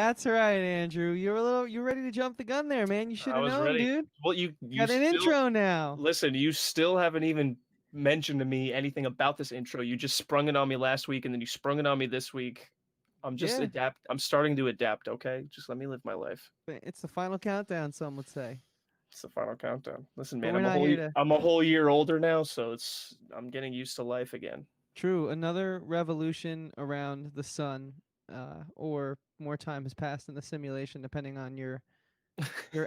That's right, Andrew. You're ready to jump the gun there, man. You should I have was known, ready. dude. Well, you Got an still intro now. listen. You still haven't even mentioned to me anything about this intro. You just sprung it on me last week, and then you sprung it on me this week. I'm just Yeah, adapt. I'm starting to adapt. Okay, just let me live my life. but it's the final countdown, some would say. It's the final countdown. Listen, But man, we're not here to. I'm a whole year older now, so I'm getting used to life again. True, another revolution around the sun, or more time has passed in the simulation, depending on your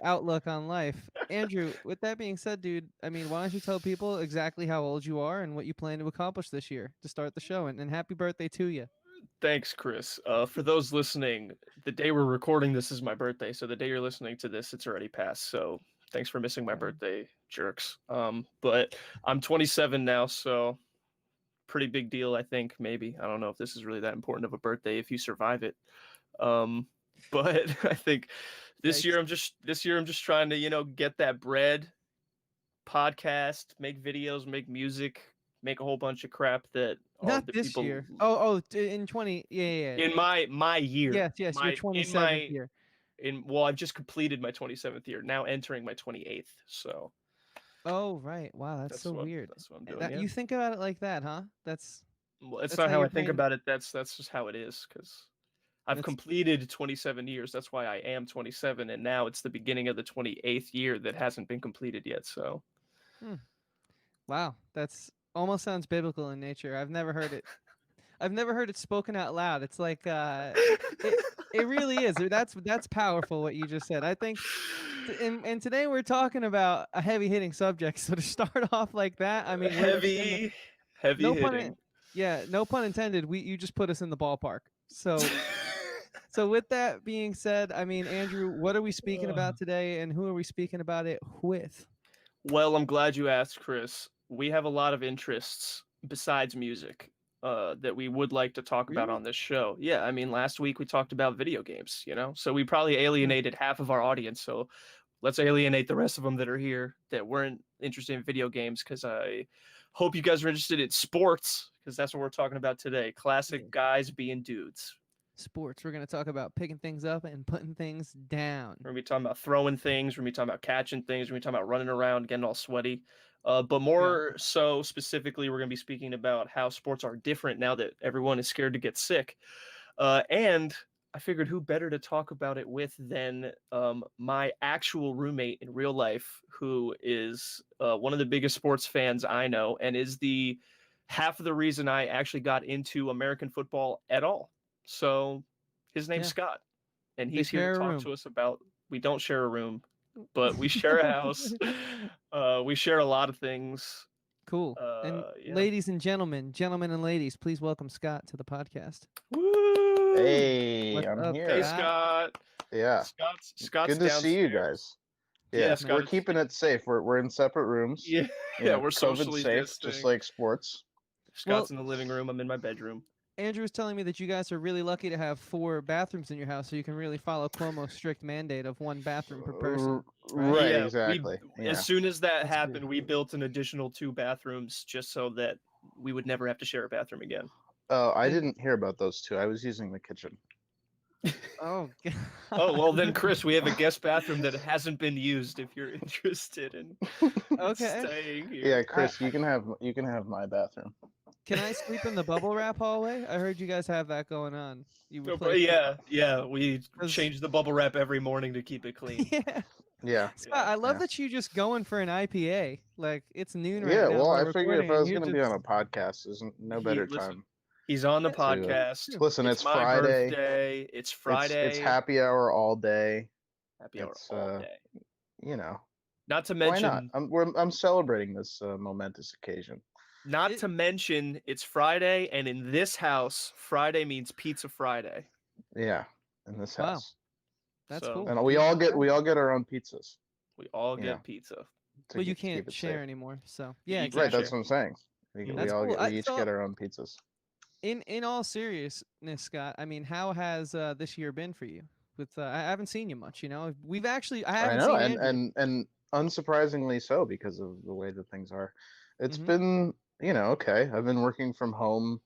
outlook on life. Andrew, with that being said, dude, I mean, why don't you tell people exactly how old you are and what you plan to accomplish this year to start the show? And happy birthday to you. Thanks, Chris. For those listening, the day we're recording this is my birthday, so the day you're listening to this, it's already passed. So thanks for missing my birthday, jerks. But I'm 27 now, so pretty big deal, I think. Maybe I don't know if this is really that important of a birthday if you survive it. Um, but I think this year I'm just trying to get that bread, podcast, make videos, make music, make a whole bunch of crap that all Not the this people year. In 20. Yeah, yeah, yeah. in my year, Yes, your my in 27th my year. in well, I've just completed my 27th year, now entering my 28th. So Oh, right. Wow, that's so weird. that's what I'm doing. That Yeah. you think about it like that, huh? Well, it's That's not how how your I think brain. about it. That's just how it is because I've That's completed 27 years. That's why I am 27, and now it's the beginning of the 28th year that hasn't been completed yet. So hmm. Wow. That's almost sounds biblical in nature. I've never heard it. I've never heard it spoken out loud. It's like it it really is. That's powerful what you just said. I think and today we're talking about a heavy hitting subject. So to start off like that, I mean, we're in the heavy, heavy no pun hitting. yeah, no pun intended. You just put us in the ballpark. So with that being said, I mean, Andrew, what are we speaking about today and who are we speaking about it with? Well, I'm glad you asked, Chris. We have a lot of interests besides music that we would like to talk about Really? on this show. Yeah, I mean, last week we talked about video games, so we probably Hmm. alienated half of our audience. So let's alienate the rest of them that are here that weren't interested in video games because I hope you guys are interested in sports because that's what we're talking about today. Yeah. Classic guys being dudes. Sports. We're going to talk about picking things up and putting things down. We're gonna be talking about throwing things. We're gonna be talking about catching things. We're gonna be talking about running around, getting all sweaty. But Yeah. more so specifically, we're gonna be speaking about how sports are different now that everyone is scared to get sick. And I figured who better to talk about it with than my actual roommate in real life, who is one of the biggest sports fans I know, and is the half of the reason I actually got into American football at all. So his name's Yeah. Scott, and They he's here to share a talk room. to us about. We don't share a room, but we share a house. We share a lot of things. Cool. And Yeah. ladies and gentlemen and ladies, please welcome Scott to the podcast. Woo! Hey, What's I'm up, Hey, here. Scott? Scott. Yeah, Scott's good to see you downstairs. guys. Yeah, Yeah, Man. we're Scott. keeping it safe. We're in separate rooms. Yeah, You yeah. know, We're COVID socially safe, just distant. like sports. Well, Scott's in the living room. I'm in my bedroom. Andrew was telling me that you guys are really lucky to have 4 bathrooms in your house, so you can really follow Cuomo's strict mandate of 1 bathroom per person, right? Right, Yeah, exactly. as Yeah. soon as that That's cool. happened, we built an additional 2 bathrooms just so that we would never have to share a bathroom again. Oh, I And didn't hear about those two. I was using the kitchen. oh Oh, well then, god. Chris, we have a guest bathroom that hasn't been used if you're interested in Okay. staying Yeah, here. Chris, you can have my bathroom. Can I sleep in the bubble wrap hallway? I heard you guys have that going on. You No, but replaced it. yeah, we 'Cause- change the bubble wrap every morning to keep it clean. yeah. Yeah. Scott, I love Yeah. that you just going for an IPA. Like it's noon right Yeah, now. well, We're I figured recording, if I and was you're going to be on just a podcast, there's no better time He's on the yeah, to podcast. listen. It's It's my Friday. birthday. It's It's Friday. happy hour all day. Happy hour It's all day. you know, Not to why not? mention, I'm celebrating this momentous occasion. it's Friday, and in this house, Friday means Pizza Friday. Yeah, in this Wow. house, That's So cool. and we all get our own pizzas. we all Yeah. get pizza. But you To keep can't it share safe. anymore. So yeah, You exactly. Right, can't that's share. what I'm saying. We That's cool. we each get our own pizzas. In all seriousness, Scott, I mean, how has this year been for you? With I haven't seen you much. I I haven't know, seen and Andrew. and unsurprisingly so because of the way that things are. It's Mhm. been okay. I've been working from home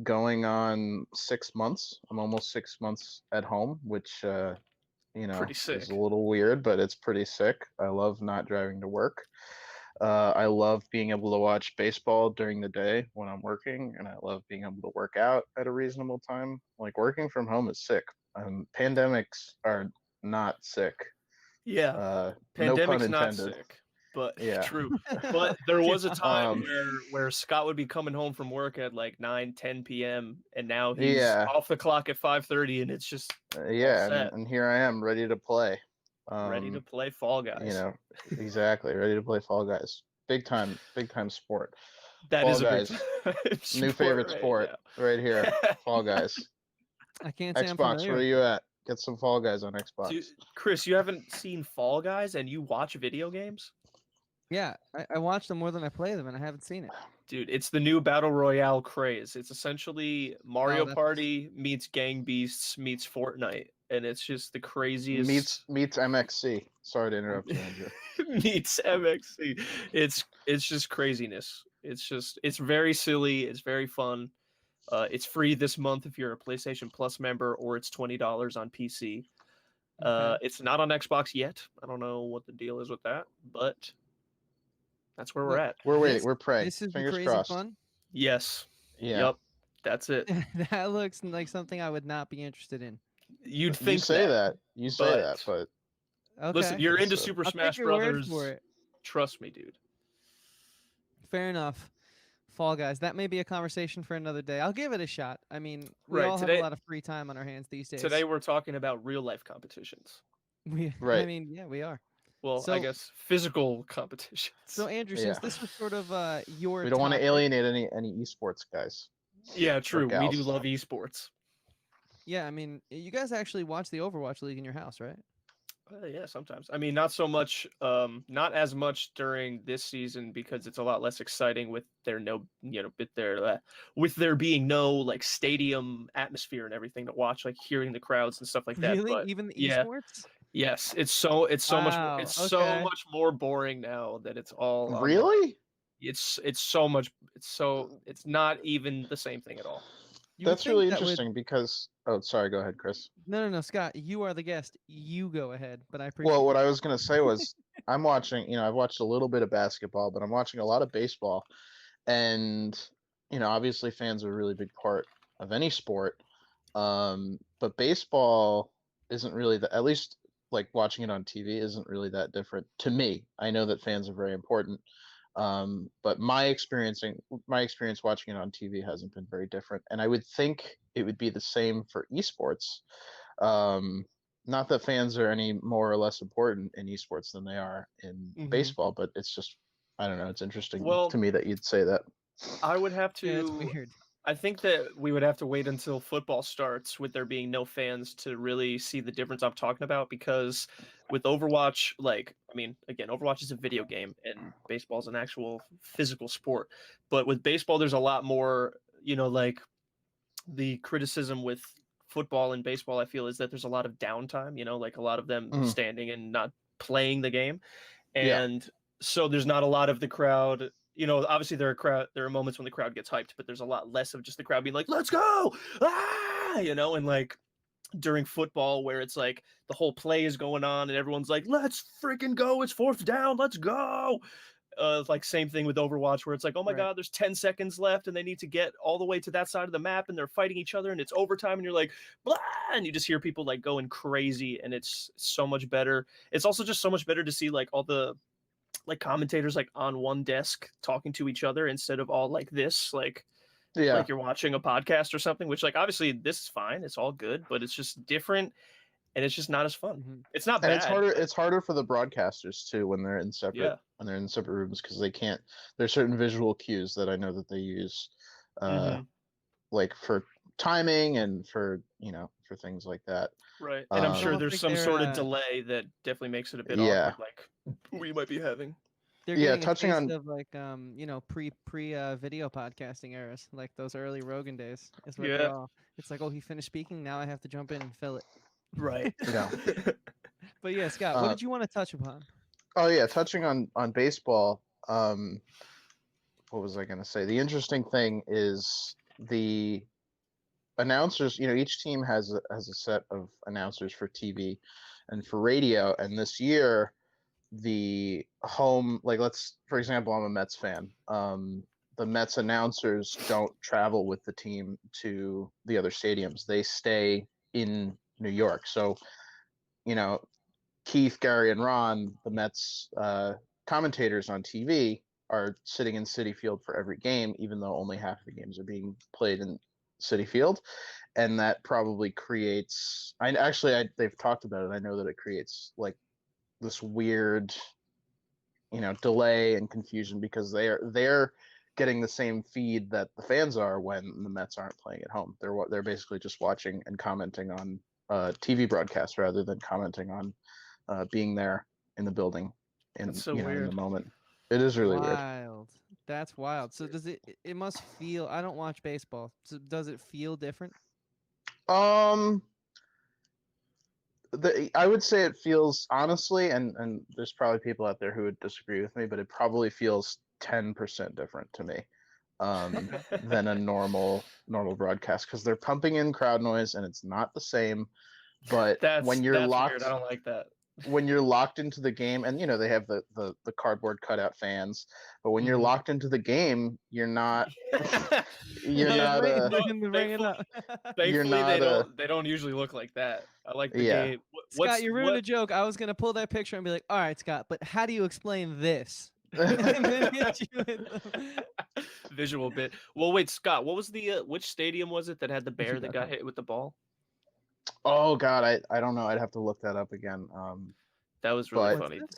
going on 6 months. I'm almost 6 months at home, which Pretty is sick. a little weird, but it's pretty sick. I love not driving to work. I love being able to watch baseball during the day when I'm working, and I love being able to work out at a reasonable time. Like working from home is sick. Pandemics are not sick. Yeah, No pun pandemic's not intended. sick, but Yeah. true. But there was a time Um, where Scott would be coming home from work at like 9, 10 p.m. and now he's yeah, off the clock at 5:30 and it's just all yeah, set, and here I am ready to play. ready to play Fall Guys. Exactly, ready to play Fall Guys. Big time sport. That Fall is a big Guys, time new sport favorite right sport right here. now. Fall Guys. I can't say I'm Xbox, familiar where are with you it. at? Get some Fall Guys on Xbox. Dude, Chris, you haven't seen Fall Guys and you watch video games? Yeah, I watch them more than I play them, and I haven't seen it. Dude, it's the new Battle Royale craze. It's essentially Mario that's- Party meets Gang Beasts meets Fortnite. And it's just the craziest Meets MXC. Sorry to interrupt you, Andrew. meets MXC. It's just craziness. It's very silly. It's very fun. It's free this month if you're a PlayStation Plus member, or it's $20 on PC. Okay. It's not on Xbox yet. I don't know what the deal is with that, but that's where we're Look, at. We're praying. This is Fingers crazy crossed. fun. Yes. Yeah. Yep. That's it. That looks like something I would not be interested in. You'd You think say that. You say but- that, but Okay. Listen, you're into It's, Super I'll Smash take your word Brothers. for it. Trust me, dude. Fair enough. Fall Guys. That may be a conversation for another day. I'll give it a shot. I mean, we Right, all have today- a lot of free time on our hands these days. Today we're talking about real life competitions. I Right. mean, yeah, we are. Well, I So- guess physical competitions. So Andrew, since this was sort of your we don't want to topic- alienate any esports guys. Yeah, true. We do gals. love esports. Yeah, I mean, you guys actually watch the Overwatch League in your house, right? Yeah, sometimes. I mean, not so much. Not as much during this season because it's a lot less exciting with with there being no like stadium atmosphere and everything to watch, like hearing the crowds and stuff like that. Really? But Even the yeah. esports? yes, it's so much Wow, it's okay. so much more boring now that it's all online. Really? It's not even the same thing at all. You would That's think really that would- interesting because sorry, go ahead, Chris. No, Scott. You are the guest. You go ahead. But I appreciate. Well, what I was gonna say was I'm watching, I've watched a little bit of basketball, but I'm watching a lot of baseball. And, obviously fans are a really big part of any sport. But baseball isn't really at least like watching it on TV isn't really that different to me. I know that fans are very important. But my experience watching it on TV hasn't been very different. And I would think it would be the same for esports. Not that fans are any more or less important in esports than they are in Mhm. baseball, but it's just, I don't know, it's interesting Well- to me that you'd say that. I would have to. Yeah, it's weird. I think that we would have to wait until football starts with there being no fans to really see the difference I'm talking about, because with Overwatch, again, Overwatch is a video game and baseball is an actual physical sport. But with baseball, there's a lot more, the criticism with football and baseball, I feel, is that there's a lot of downtime, like a lot of them Mhm. standing and not playing the game. Yeah. And so there's not a lot of the crowd. Obviously there are moments when the crowd gets hyped, but there's a lot less of just the crowd being like, let's go, and like during football where it's like the whole play is going on and everyone's like, let's freaking go, it's 4th down, let's go. Like same thing with Overwatch where it's like, oh my Right. God, there's 10 seconds left and they need to get all the way to that side of the map and they're fighting each other and it's overtime and you're like, blah, and you just hear people like going crazy and it's so much better. It's also just so much better to see like all the like commentators like on one desk talking to each other instead of all like this, like you're watching a podcast or something, which like obviously this is fine, it's all good, but it's just different and it's just not as fun. Mhm. It's not And bad. it's harder for the broadcasters too when they're in separate rooms because they can't. There's certain visual cues that I know that they use, like for timing and for things like that. Right, and I'm sure Almost there's like some they're, sort of delay that definitely makes it a bit Yeah. awkward, like we might be having. They're Yeah, getting touching a taste on- of like pre video podcasting eras, like those early Rogan days. Is what Yeah. they're all. It's like, oh, he finished speaking. Now I have to jump in and fill it. Right. Yeah. But yeah, Scott, what Uh, did you want to touch upon? Oh yeah, touching on baseball. What was I gonna say? The interesting thing is the announcers, each team has a set of announcers for TV and for radio, and this year the home, like, let's, for example, I'm a Mets fan. The Mets announcers don't travel with the team to the other stadiums. They stay in New York. So, you know, Keith, Gary, and Ron, the Mets commentators on TV, are sitting in Citi Field for every game, even though only half the games are being played in Citi Field. And that probably creates. They've talked about it. I know that it creates like this weird, delay and confusion because they're getting the same feed that the fans are when the Mets aren't playing at home. They're basically just watching and commenting on TV broadcasts rather than commenting on being there in the building That's so in weird. the moment. It is really weird. Wild. That's wild. So does it? It must feel. I don't watch baseball. So does it feel different? Um, I would say it feels, honestly, and there's probably people out there who would disagree with me, but it probably feels 10% different to me than a normal broadcast because they're pumping in crowd noise and it's not the same. But That's when you're weird. locked I don't like that. when you're locked into the game, and they have the cardboard cutout fans, but when you're Mhm. locked into the game, you're not you're I was not waiting uh for him to bring it up. you're Thankfully, not they don't usually look like that. I like the yeah. game. Scott, you ruined a joke. I was gonna pull that picture and be like, "All right, Scott, but how do you explain this?" And then hit you with them. visual bit? Well, wait, Scott, what was the which stadium was it that had the If you bear that got hit with the ball? Oh God, I don't know. I'd have to look that up again. That was really But What's funny. this?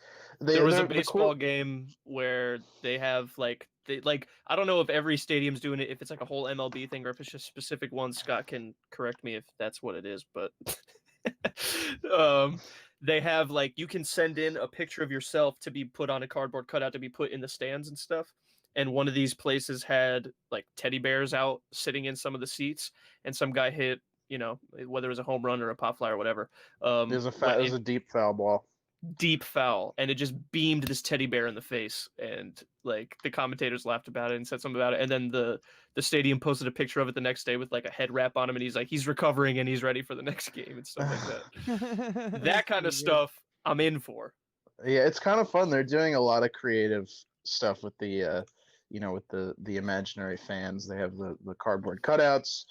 There was a the baseball game where they have I don't know if every stadium's doing it, if it's like a whole MLB thing or if it's just specific ones. Scott can correct me if that's what it is, but they have like you can send in a picture of yourself to be put on a cardboard cutout to be put in the stands and stuff. And one of these places had like teddy bears out sitting in some of the seats, and some guy hit, whether it was a home run or a pop fly or whatever, it was a deep foul ball. deep foul, and it just beamed this teddy bear in the face, and like the commentators laughed about it and said something about it, and then the stadium posted a picture of it the next day with like a head wrap on him, and he's like he's recovering and he's ready for the next game and stuff like that. That That's kind of pretty good. stuff I'm in for. Yeah, it's kind of fun. They're doing a lot of creative stuff with with the imaginary fans. They have the cardboard cutouts.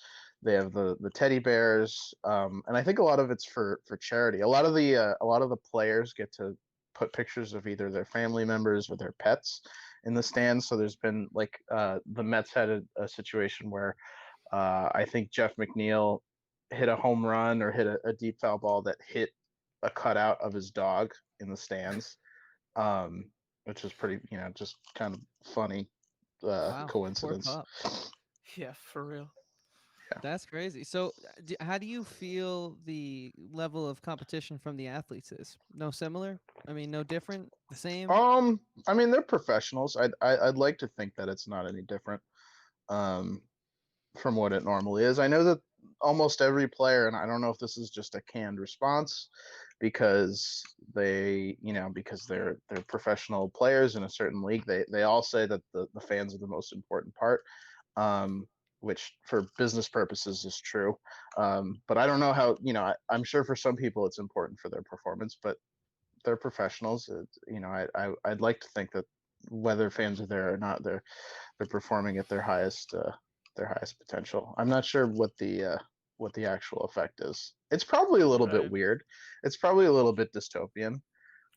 They have the teddy bears, and I think a lot of it's for charity. A lot of the players get to put pictures of either their family members or their pets in the stands. So there's been like the Mets had a situation where I think Jeff McNeil hit a home run or hit a deep foul ball that hit a cutout of his dog in the stands, um, which is pretty, just kind of funny Wow, poor coincidence. pup. Yeah, for real. That's crazy. So, how do you feel the level of competition from the athletes is? No similar? I mean, no different? The same? I mean, they're professionals. I'd like to think that it's not any different um, from what it normally is. I know that almost every player, and I don't know if this is just a canned response because because they're professional players in a certain league. They all say that the fans are the most important part. Which for business purposes is true. But I don't know how, I'm sure for some people it's important for their performance, but they're professionals. I'd like to think that whether fans are there or not, they're performing at their highest potential. I'm not sure what the actual effect is. It's probably a little bit Right. weird. It's probably a little bit dystopian.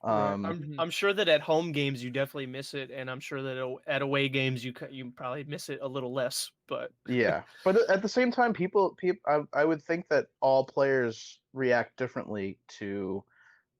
Right. Mhm. I'm sure that at home games you definitely miss it, and I'm sure that at away games you probably miss it a little less. But Yeah, but at the same time, I would think that all players react differently to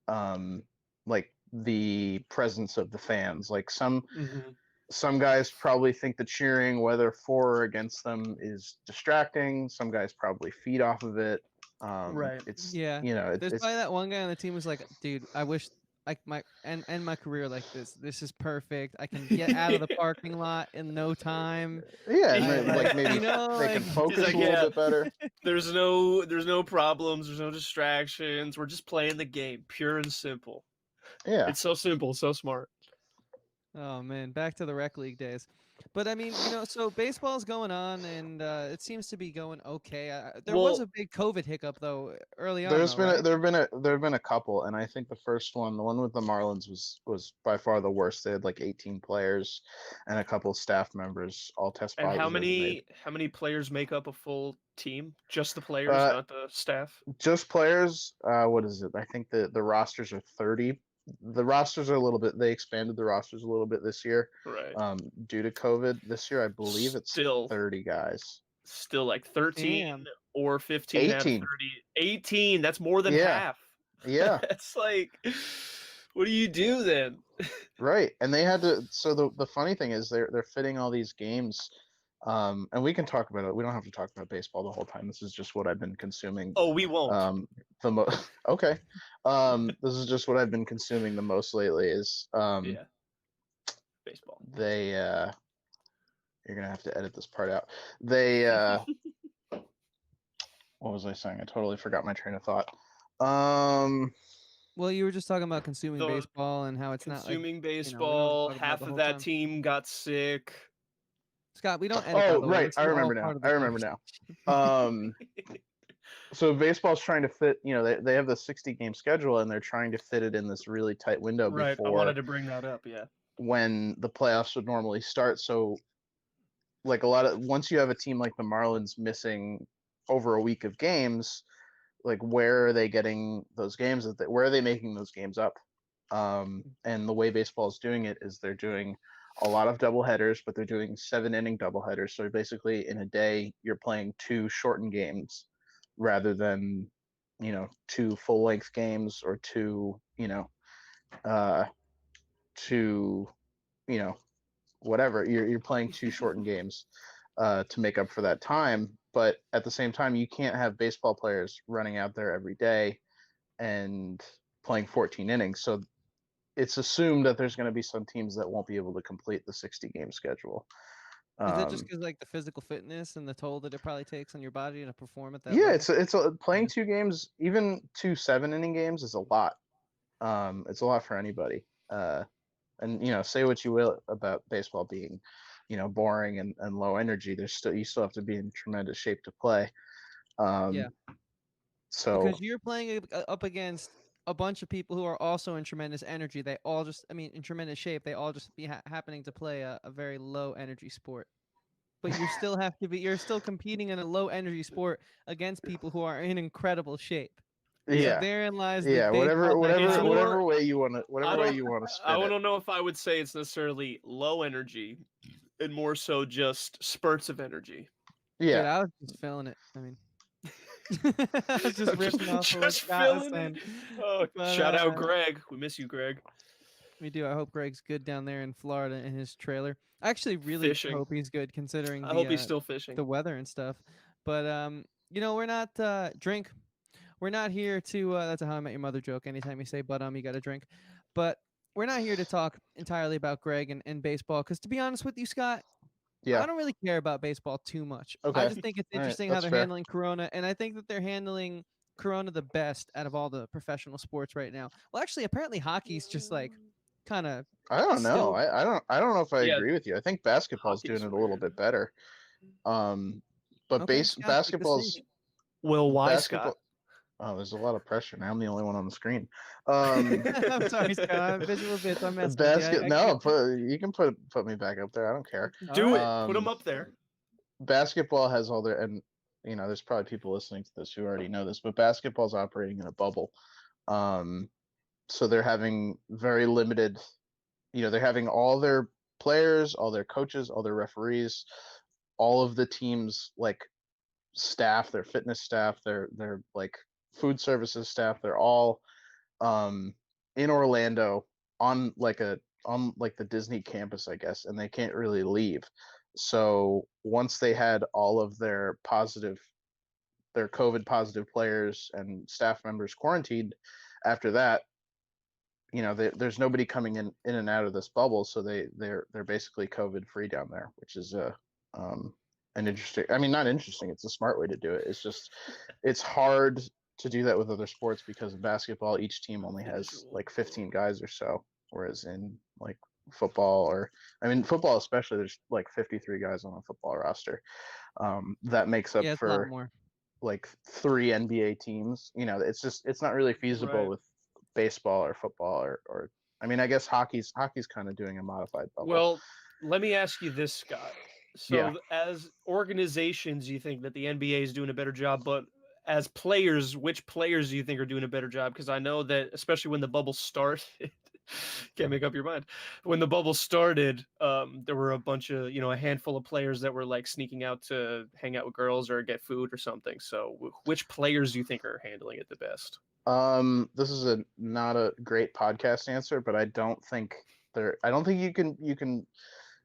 um like the presence of the fans. Like Mhm. some guys probably think the cheering, whether for or against them, is distracting. Some guys probably feed off of it. Right. It's Yeah. There's it's probably that one guy on the team who's like, dude, I wish like my end my career like this. This is perfect. I can get out of the parking lot in no time. yeah, and I then, like maybe like they can He's focus like, a little yeah, bit better. there's no problems, there's no distractions. We're just playing the game, pure and simple. Yeah, It's so simple, so smart. Oh man, back to the rec league days. But I mean, so baseball's going on, and it seems to be going okay. There was Well, a big COVID hiccup though early on, There's though, been a, right? there have been a couple, and I think the first one, the one with the Marlins, was by far the worst. They had like 18 players, and a couple staff members all test and how positive, and they many players make up a full team? Just the players, uh not the staff. just players. What is it? I think the rosters are 30. The rosters are a little bit. They expanded the rosters a little bit this year, Right. due to COVID. This year, I believe it's Still, 30 guys. still like 13 Damn. or 15 out of 18. 30. 18. That's more than Yeah, half. yeah. That's like, what do you do then? Right, and they had to. So the funny thing is they're fitting all these games, and we can talk about it. We don't have to talk about baseball the whole time. This is just what I've been consuming. Oh, we won't. The most okay. This is just what I've been consuming the most lately. Is Yeah, baseball. they you're gonna have to edit this part out. They what was I saying? I totally forgot my train of thought. Um, Well, you were just talking about consuming The baseball and how it's not like consuming we don't have to baseball, talk about it half the of whole that time. team got sick. Scott, we don't edit, by oh the way. right, This I is all remember now. part of I the remember conversation. now. So baseball's trying to fit, they have the 60 game schedule and they're trying to fit it in this really tight window Right. I wanted before to bring that up. Yeah. when the playoffs would normally start. So like a lot of once you have a team like the Marlins missing over a week of games, like where are they getting those games? Where are they making those games up? And the way baseball is doing it is they're doing a lot of double headers, but they're doing 7 inning double headers. So basically, in a day, you're playing two shortened games rather than, two full length games or uh, two, you know, whatever. You're playing two shortened games to make up for that time. But at the same time, you can't have baseball players running out there every day and playing 14 innings. So it's assumed that there's going to be some teams that won't be able to complete the 60 game schedule. Is it just Um, because like the physical fitness and the toll that it probably takes on your body to perform at that yeah, level? it's playing Yeah. two games, even two 7 inning games is a lot. It's a lot for anybody. And say what you will about baseball being, boring and low energy. You still have to be in tremendous shape to play. Yeah. Um, so Because you're playing up against a bunch of people who are also in tremendous energy. They all just, I mean, in tremendous shape. They all just be happening to play a very low energy sport. But you still have to be. You're still competing in a low energy sport against people who are in incredible shape. So yeah, therein lies the yeah, baseball It's dichotomy. more. I whatever way don't. you want to I spin it. don't know if I would say it's necessarily low energy, and more so just spurts of energy. Dude, Yeah, I was just feeling it. I mean, I was just riffing off of what just Scott was filling it. saying. Oh, But shout out Greg. We miss you, Greg. we do. I hope Greg's good down there in Florida in his trailer. I actually really Fishing. hope he's good considering I hope he's still fishing. the weather and stuff. But we're not drink. We're not here to that's a How I Met Your Mother joke. Anytime you say but you got to drink. But we're not here to talk entirely about Greg and baseball cuz to be honest with you, Scott, I yeah. don't really care about baseball too much. I Okay, just think it's all right, interesting how that's they're fair. handling Corona, and I think that they're handling Corona the best out of all the professional sports right now. Well, actually, apparently hockey's just like kind of I don't know. still. I don't know if I Yeah, agree with you. I think basketball's doing hockey's it a little weird. bit better. But Okay, Scott, take the stage. Well, why, Scott? basketball. Oh, there's a lot of pressure now. I'm the only one on the screen. I'm sorry, Scott. I'm visual bits. I'm messing with you. Basket. I get No, you can put me back up there. I don't care. all Do right. it. Put him Um, up there. basketball has all their and there's probably people listening to this who already know this, but basketball's operating in a bubble. Um, so they're having very limited. They're having all their players, all their coaches, all their referees, all of the teams like staff, their fitness staff, their like food services staff, they're all um in Orlando on like the Disney campus, I guess, and they can't really leave. So once they had all of their COVID positive players and staff members quarantined, after that, there's nobody coming in and out of this bubble, so they're basically COVID free down there, which is um an interesting. I mean, not interesting. It's a smart way to do it. It's just it's hard to do that with other sports because in basketball, each team only has Visual. like 15 guys or so, whereas in like football, or I mean football especially. There's like 53 guys on a football roster. That makes up Yeah, it's a lot for more. like 3 NBA teams. It's not really feasible Right. with baseball or football or I mean I guess hockey's kind of doing a modified bubble. Well, let me ask you this, Scott. Yeah. So, as organizations, you think that the NBA is doing a better job, but as players, which players do you think are doing a better job? Because I know that, especially when the bubble started, can't make up your mind. When the bubble started, there were a bunch of, a handful of players that were like sneaking out to hang out with girls or get food or something. So, which players do you think are handling it the best? This is not a great podcast answer, but I don't think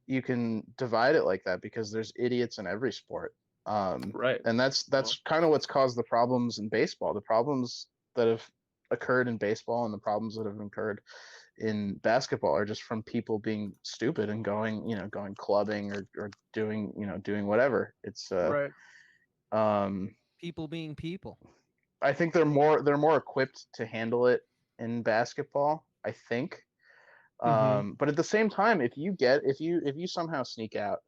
you can divide it like that, because there's idiots in every sport. Right. And that's Well, kind of what's caused the problems in baseball. The problems that have occurred in baseball and the problems that have occurred in basketball are just from people being stupid and going clubbing or doing whatever. It's right. um People being people. I think they're more equipped to handle it in basketball, I think. Mm-hmm. But at the same time, if you somehow sneak out,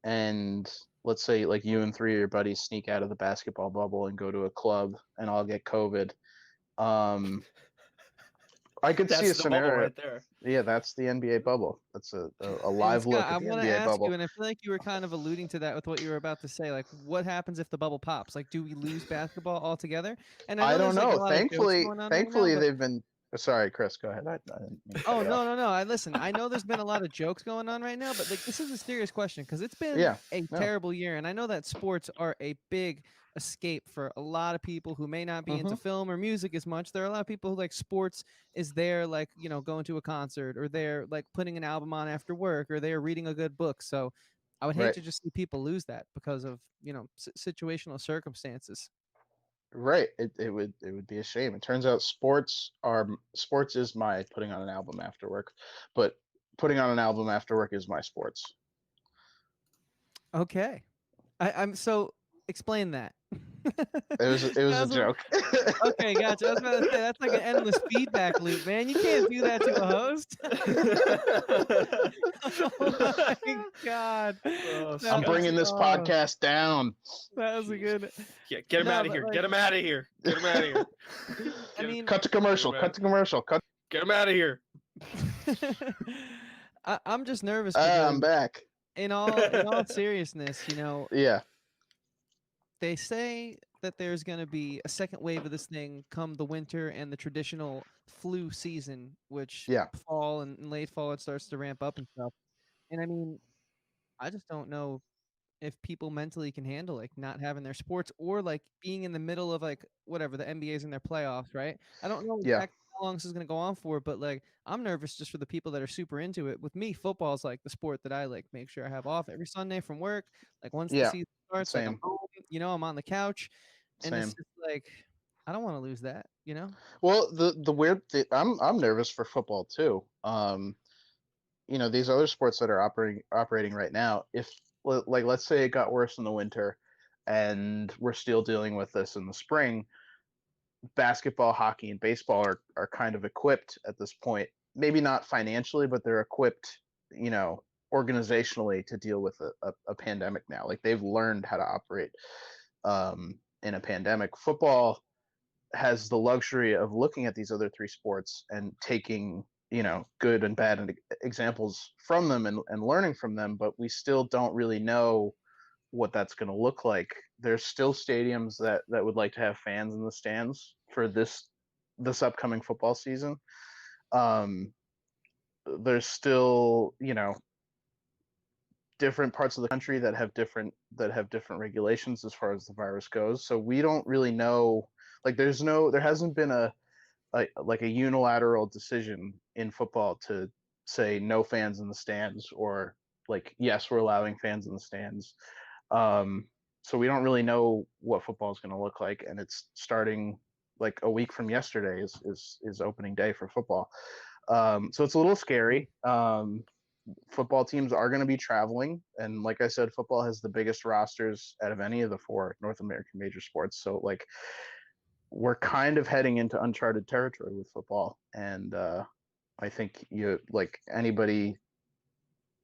and let's say like you and 3 of your buddies sneak out of the basketball bubble and go to a club and all get COVID, um, I could see That's a the bubble scenario. right there. Yeah, that's the NBA bubble. That's a And live Scott, look I at the want to NBA ask you, bubble. and I feel like you were kind of alluding to that with what you were about to say. Like, what happens if the bubble pops? Like, do we lose basketball altogether? And I I know don't there's like a know. lot of jokes Thankfully, going on right now, thankfully but they've been. Sorry, Chris. Go ahead. I didn't mean to cut oh, you off. no. Listen, I know there's been a lot of jokes going on right now, but like this is a serious question because it's been Yeah. a No. terrible year, and I know that sports are a big escape for a lot of people who may not be into Hmm. film or music as much. There are a lot of people who like sports is there, like going to a concert, or they're like putting an album on after work, or they're reading a good book. So I would hate Right. to just see people lose that because of situational circumstances. Right. It would be a shame. It turns out sports is my putting on an album after work, but putting on an album after work is my sports. Okay, I'm so explain that. It was a That was joke. Okay, gotcha. I was about to say that's like an endless feedback loop, man. You can't do that to a host. Oh my god, Oh, I'm that Scott. was bringing this podcast down. that was a Jeez. good. Yeah, get him No, out of but here. like Get him out of here. Get him out of here. I mean, Cut to commercial. Cut to commercial. Cut. Get him out of here. I'm just nervous because I'm back. in all seriousness, Yeah. they say that there's going to be a second wave of this thing come the winter and the traditional flu season, which Yeah. fall and late fall it starts to ramp up and stuff. And I mean, I just don't know if people mentally can handle like not having their sports or like being in the middle of like whatever the NBA's in their playoffs, right? I don't know Yeah. exactly how long this is going to go on for, but like I'm nervous just for the people that are super into it. With me, football is like the sport that I like make sure I have off every Sunday from work. Like once the Yeah. season starts, like I'm Same. home, I'm on the couch, and it's Same. just like I don't want to lose that. Well, the weird thing, I'm nervous for football too. These other sports that are operating right now, if like let's say it got worse in the winter and we're still dealing with this in the spring, basketball, hockey, and baseball are kind of equipped at this point. Maybe not financially, but they're equipped, organizationally to deal with a pandemic now. Like they've learned how to operate in a pandemic. Football has the luxury of looking at these other 3 sports and taking good and bad examples from them and learning from them, but we still don't really know what that's going to look like. There's still stadiums that would like to have fans in the stands for this upcoming football season. um there's still different parts of the country that have different regulations as far as the virus goes, so we don't really know. Like there hasn't been like a unilateral decision in football to say no fans in the stands, or like yes, we're allowing fans in the stands. um so we don't really know what football is going to look like, and it's starting like a week from yesterday is opening day for football. So it's a little scary. Football teams are going to be traveling, and like I said, football has the biggest rosters out of any of the 4 North American major sports, so like we're kind of heading into uncharted territory with football. And I think you like anybody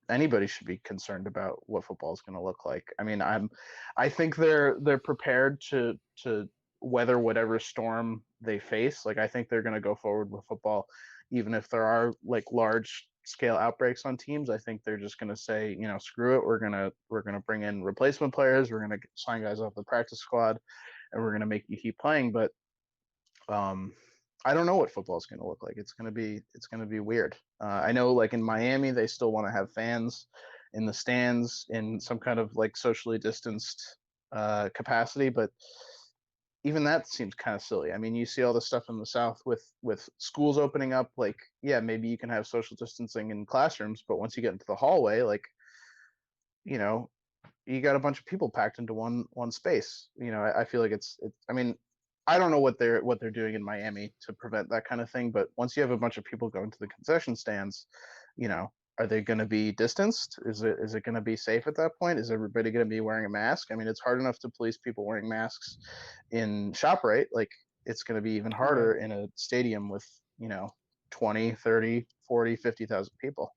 anybody should be concerned about what football is going to look like. I mean, I think they're prepared to weather whatever storm they face. Like I think they're going to go forward with football, even if there are like large scale outbreaks on teams. I think they're just going to say, you know, screw it. We're gonna bring in replacement players. We're going to sign guys off the practice squad, and we're going to make you keep playing. But um, I don't know what football is going to look like. It's going to be weird. I know, like in Miami, they still want to have fans in the stands in some kind of like socially distanced capacity, but even that seems kind of silly. I mean, you see all the stuff in the South with schools opening up. Like, yeah, maybe you can have social distancing in classrooms, but once you get into the hallway, like, you know, you got a bunch of people packed into one space. You know, I feel like it's. I mean, I don't know what they're doing in Miami to prevent that kind of thing, but once you have a bunch of people going to the concession stands, you know, are they going to be distanced? Is it going to be safe at that point? Is everybody going to be wearing a mask? I mean, it's hard enough to police people wearing masks in ShopRite. Like, it's going to be even harder in a stadium with, you know, 20, 30, 40, 50,000 people.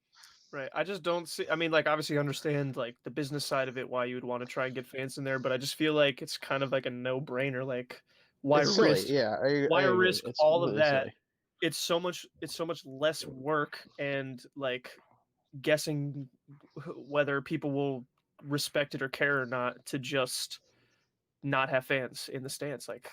Right. I just don't see. I mean, like, obviously, I understand like the business side of it, why you would want to try and get fans in there, but I just feel like it's kind of like a no-brainer. Like, why It's risk? silly. Yeah, I Why agree. risk It's all of completely that? silly. It's so much. It's so much less work and like guessing whether people will respect it or care or not to just not have fans in the stands. Like,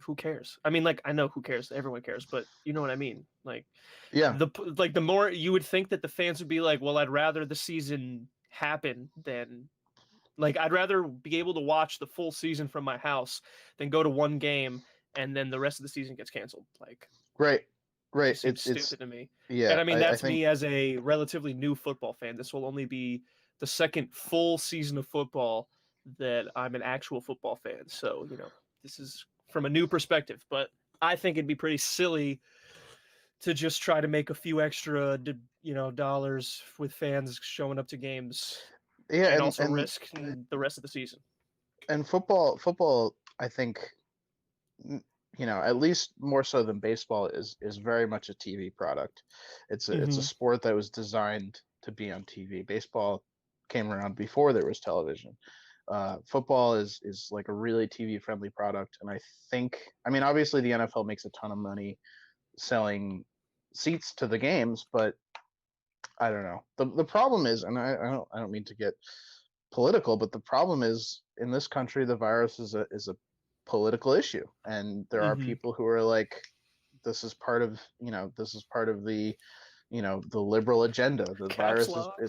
who cares? I mean, like, I know who cares. Everyone cares, but you know what I mean. Like, Yeah. the more you would think that the fans would be like, well, I'd rather the season happen than like I'd rather be able to watch the full season from my house than go to one game and then the rest of the season gets canceled. Like, Right. it Right. just seems It's stupid to me. And yeah. I mean, I that's think me as a relatively new football fan. This will only be the second full season of football that I'm an actual football fan. So, you know, this is from a new perspective, but I think it'd be pretty silly to just try to make a few extra, you know, dollars with fans showing up to games yeah, and and also risk the rest of the season. football. I think you know, at least more so than baseball is very much a TV product. It's a Mhm. sport that was designed to be on TV. Baseball came around before there was television. Football is like a really TV friendly product, and I think, I mean, obviously the NFL makes a ton of money selling seats to the games, but I don't know. The problem is, and I don't mean to get political, but the problem is in this country the virus is a political issue, and there are Mhm. people who are like, this is part of, you know, this is part of the, you know, the liberal agenda. The Caps virus lock.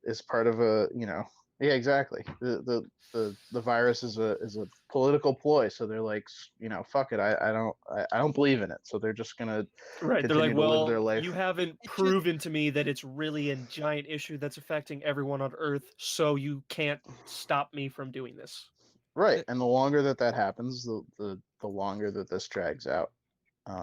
is part of a, you know, yeah, exactly. The virus is a political ploy, so they're like, you know, fuck it, I don't believe in it, so they're just gonna Right. They're like, continue to live well, their you life. haven't It just proven to me that it's really a giant issue that's affecting everyone on Earth, so you can't stop me from doing this. Right, the, and the longer that happens, the longer that this drags out.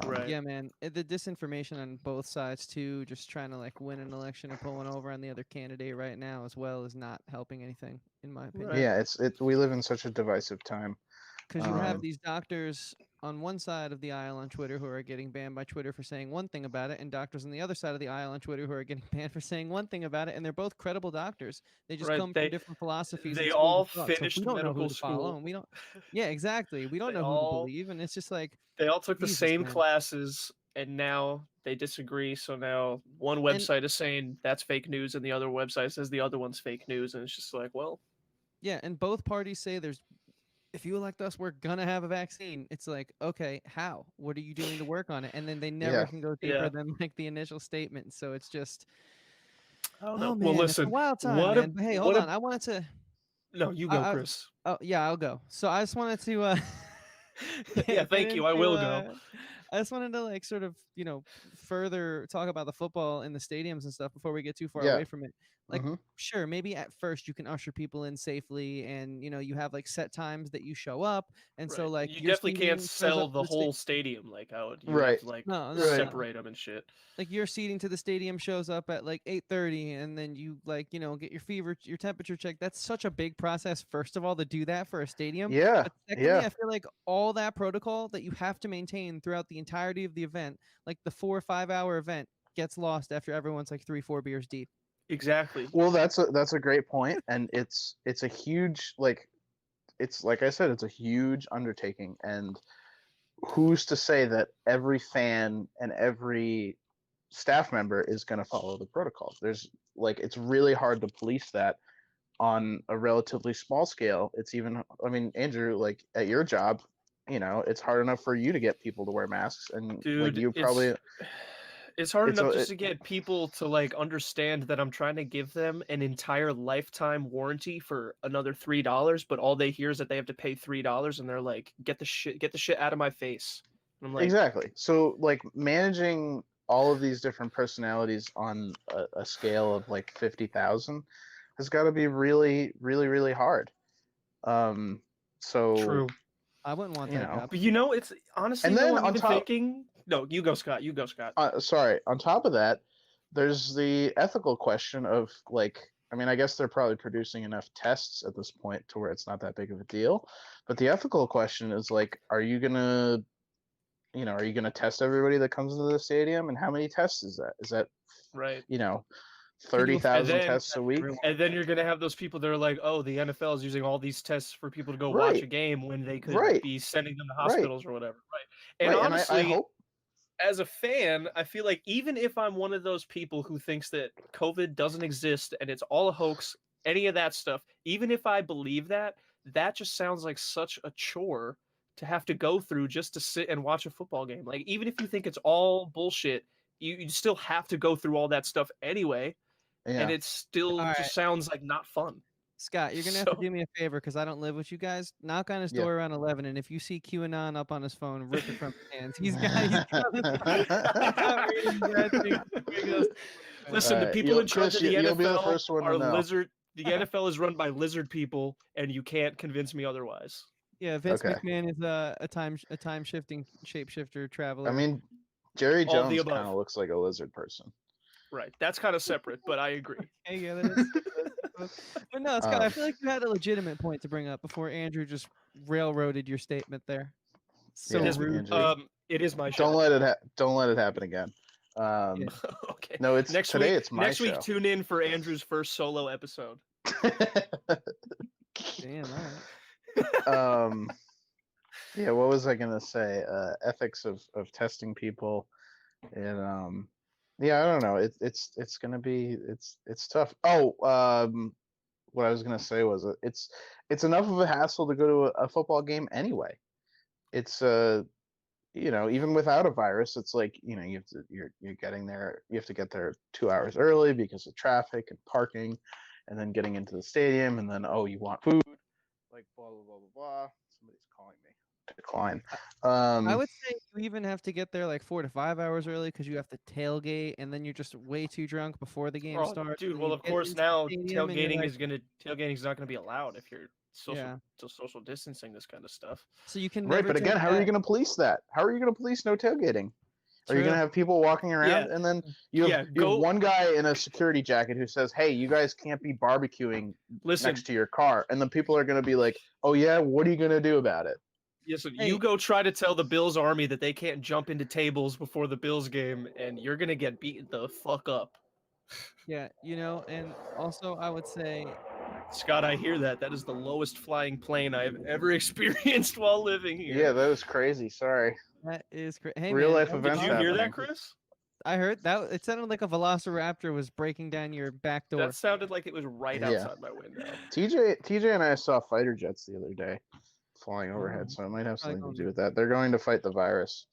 Right. yeah, man. The disinformation on both sides too, just trying to like win an election or pull one over on the other candidate right now as well is not helping anything, in my opinion. Right. Yeah, we live in such a divisive time. Because you have Um, these doctors on one side of the aisle on Twitter who are getting banned by Twitter for saying one thing about it, and doctors on the other side of the aisle on Twitter who are getting banned for saying one thing about it, and they're both credible doctors. They just Right. come from different philosophies and They schools all of thought. So we finished don't know who medical to follow, school. and we don't. Yeah, exactly. We don't They know who to all believe, and it's just like they all took the Jesus, same man. classes and now they disagree. So now one And website is saying that's fake news and the other website says the other one's fake news, and it's just like, well, yeah, and both parties say there's if you elect us, we're gonna have a vaccine. It's like, okay, how? What are you doing to work on it? And then they never yeah, can go deeper yeah. than like the initial statement. So it's just, I don't know. oh Well, man, it's a listen, wild time, what a man. But hey, hold what a on. I wanted to. no, you go, I Chris. oh yeah, I'll go. So I just wanted to Yeah, get thank you. I into will go. I just wanted to like sort of, further talk about the football in the stadiums and stuff before we get too far yeah. away from it. Like, Hmm. sure, maybe at first you can usher people in safely and you have like set times that you show up. And so Right. like You your definitely can't seating shows sell up to the the state. whole stadium like out. You would have Right, to like No, no, right. no. separate them and shit. Like your seating to the stadium shows up at like 8:30 and then you like, get your temperature checked. That's such a big process first of all to do that for a stadium. Yeah, But secondly, yeah, I feel like all that protocol that you have to maintain throughout the entirety of the event, like the 4 or 5 hour event gets lost after everyone's like 3, 4 beers deep. Exactly. Well, that's a great point, and it's a huge it's like I said, it's a huge undertaking, and who's to say that every fan and every staff member is going to follow the protocols? It's really hard to police that on a relatively small scale. It's even, I mean, Andrew, like at your job, it's hard enough for you to get people to wear masks, and like Dude, you probably it's hard it's enough a just it, to get people to like understand that I'm trying to give them an entire lifetime warranty for another $3, but all they hear is that they have to pay $3, and they're like, get the shit out of my face. And I'm like, exactly. So like managing all of these different personalities on a scale of like 50,000 has got to be really, really, really hard. So true. I wouldn't want you that know, job. But it's honestly and though, then I'm on even top, thinking. No, you go, Scott. You go, Scott. sorry, on top of that, there's the ethical question of like, I mean, I guess they're probably producing enough tests at this point to where it's not that big of a deal. But the ethical question is like, are you gonna test everybody that comes into the stadium, and how many tests is that? Is that Right. you know Can you afford 30,000 then- to tests a test week? everyone? And then you're gonna have those people that are like, oh, the NFL is using all these tests for people to go watch Right. a game when they could Right. be sending them to Right. hospitals or whatever. Right. And Right, honestly, and I hope as a fan, I feel like even if I'm one of those people who thinks that COVID doesn't exist and it's all a hoax, any of that stuff, even if I believe that, that just sounds like such a chore to have to go through just to sit and watch a football game. Like, even if you think it's all bullshit, you still have to go through all that stuff anyway, and yeah. it still All right. just sounds like not fun. Scott, you're gonna have to do me a favor because I don't live with you guys. Knock on his Yeah. door around 11, and if you see QAnon up on his phone, rip it from his hands. He's got reading bad things. Listen, the Alright, people in charge Chris, of the you'll be the NFL first one to are know. lizard. The NFL is run by lizard people, and you can't convince me otherwise. Yeah, Vince Okay. McMahon is a time shifting shapeshifter traveler. I mean, Jerry All the Jones above. kind of looks like a lizard person. Right, that's kind of separate, but I agree. Hey, yeah, that is. But no, Scott, I Um, feel like you had a legitimate point to bring up before Andrew just railroaded your statement there. So Yeah, It is, rude. Andrew. it is my show. Don't let it happen again. Yeah. Okay. No, it's next today. week. It's my Next show. week, tune in for Andrew's first solo episode. Damn, all right. Yeah, what was I gonna say? Ethics of testing people, and yeah, I don't know. It's gonna be it's tough. Oh, what I was gonna say was it's enough of a hassle to go to a football game anyway. It's even without a virus, it's like you're getting there. You have to get there 2 hours early because of traffic and parking, and then getting into the stadium, and then you want food, like blah blah blah blah blah. Somebody's calling me. Decline. I would say you even have to get there like 4 to 5 hours early because you have to tailgate, and then you're just way too drunk before the game Oh, starts. dude. and Well, you of get course into the now stadium and you're tailgating is not gonna be allowed if you're Yeah. social distancing this kind of stuff. So you can right, never but again, take how are you that- going to police that? How are you going to police no tailgating? Are you going True. to have people walking around, Yeah. and then you have one guy in a security jacket who says, "Hey, you guys can't be barbecuing Listen, next to your car," and then people are going to be like, "Oh yeah, what are you going to do about it?" listen, Hey. you go try to tell the Bills Army that they can't jump into tables before the Bills game, and you're gonna get beaten the fuck up. Yeah, and also I would say Scott, I hear that. That is the lowest flying plane I've ever experienced while living here. Yeah, that was crazy. Sorry. that is Hey, Real man, life that was Did events you hear happening. that, Chris? I heard that it sounded like a velociraptor was breaking down your back door. That sounded like it was right Yeah. outside my window. TJ and I saw fighter jets the other day flying overhead, Oh, so it might have probably something to going do with that. They're going to fight the virus.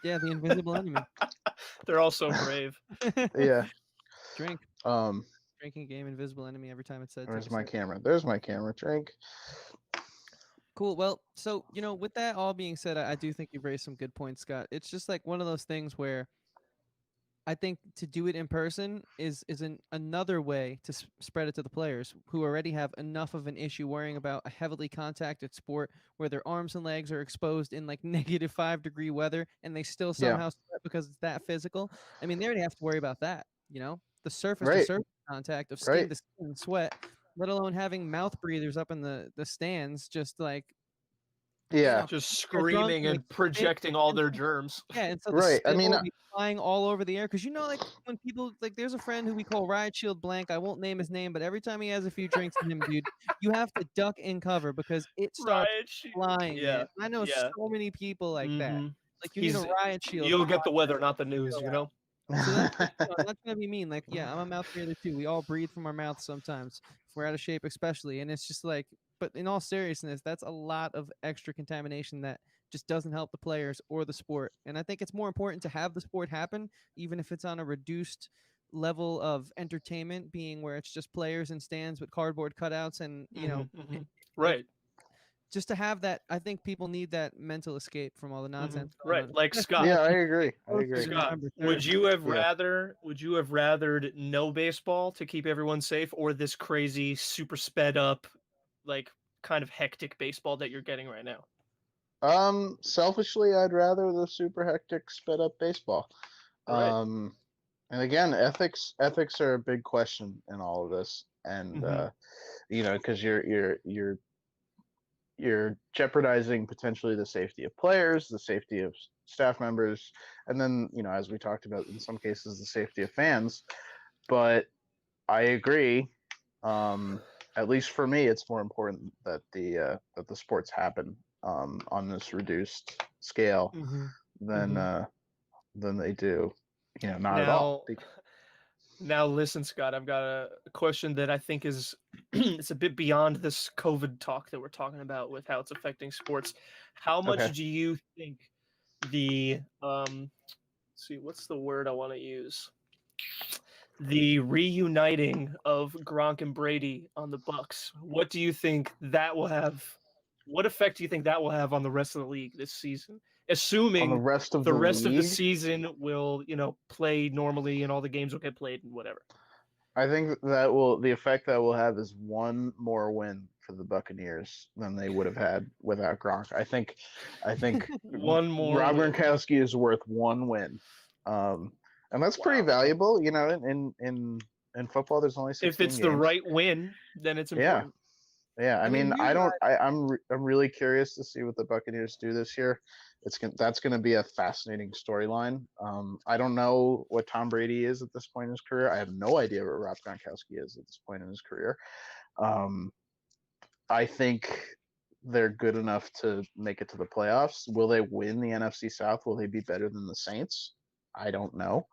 Yeah, the invisible enemy. They're all so brave. Yeah. Drink. Um. Drinking game, invisible enemy every time it said. Where's take a my sip. camera? There's my camera. Drink. Cool. Well, so with that all being said, I do think you've raised some good points, Scott. It's just like one of those things where I think to do it in person is another way to spread it to the players who already have enough of an issue worrying about a heavily contacted sport where their arms and legs are exposed in like -5-degree weather and they still Yeah. somehow sweat because it's that physical. I mean, they already have to worry about that, the surface to Right. surface contact of skin Right. to skin sweat, let alone having mouth breathers up in the stands. Just like Yeah. Just they're drunk screaming and and projecting all their germs. Yeah, and so the Right. I spit mean, will be flying all over the air. Cause like when people like, there's a friend who we call Riot Shield Blank. I won't name his name, but every time he has a few drinks in him, dude, you have to duck and cover because it starts Riot shield. flying, Yeah. man. I know Yeah. so many people like that. Mm-hmm. Like you need a riot shield. You'll get the weather, not the news, you know? So that's I'm not gonna be mean. Like, yeah, I'm a mouth breather too. We all breathe from our mouths sometimes if we're out of shape, especially. And it's just like, but in all seriousness, that's a lot of extra contamination that just doesn't help the players or the sport. And I think it's more important to have the sport happen, even if it's on a reduced level of entertainment, being where it's just players and stands with cardboard cutouts and Right. just to have that. I think people need that mental escape from all the nonsense going Right. on. Like Scott. Yeah, I agree. I agree. Scott, November would 3rd. you have Yeah. rathered no baseball to keep everyone safe, or this crazy, super sped up, like kind of hectic baseball that you're getting right now? Selfishly, I'd rather the super hectic sped up baseball. Right. And again, ethics are a big question in all of this, and because you're jeopardizing potentially the safety of players, the safety of staff members, and then as we talked about, in some cases, the safety of fans. But I agree. At least for me, it's more important that the sports happen on this reduced scale than they do. Not at all. Now listen, Scott, I've got a question that I think is it's a bit beyond this COVID talk that we're talking about with how it's affecting sports. How much Okay. do you think the let's see, what's the word I want to use? The reuniting of Gronk and Brady on the Bucks. What do you think that will have? What effect do you think that will have on the rest of the league this season? Assuming On the rest of the the rest of the league? season will, play normally and all the games will get played and whatever. I think the effect that will have is one more win for the Buccaneers than they would have had without Gronk. I think One more Rob win. Gronkowski is worth one win, and that's pretty Wow. valuable. In football, there's only 16 If it's games. the right win, then it's important. Yeah. I mean, you I'm really curious to see what the Buccaneers do this year. That's gonna be a fascinating storyline. I don't know what Tom Brady is at this point in his career. I have no idea what Rob Gronkowski is at this point in his career. I think they're good enough to make it to the playoffs. Will they win the NFC South? Will they be better than the Saints? I don't know.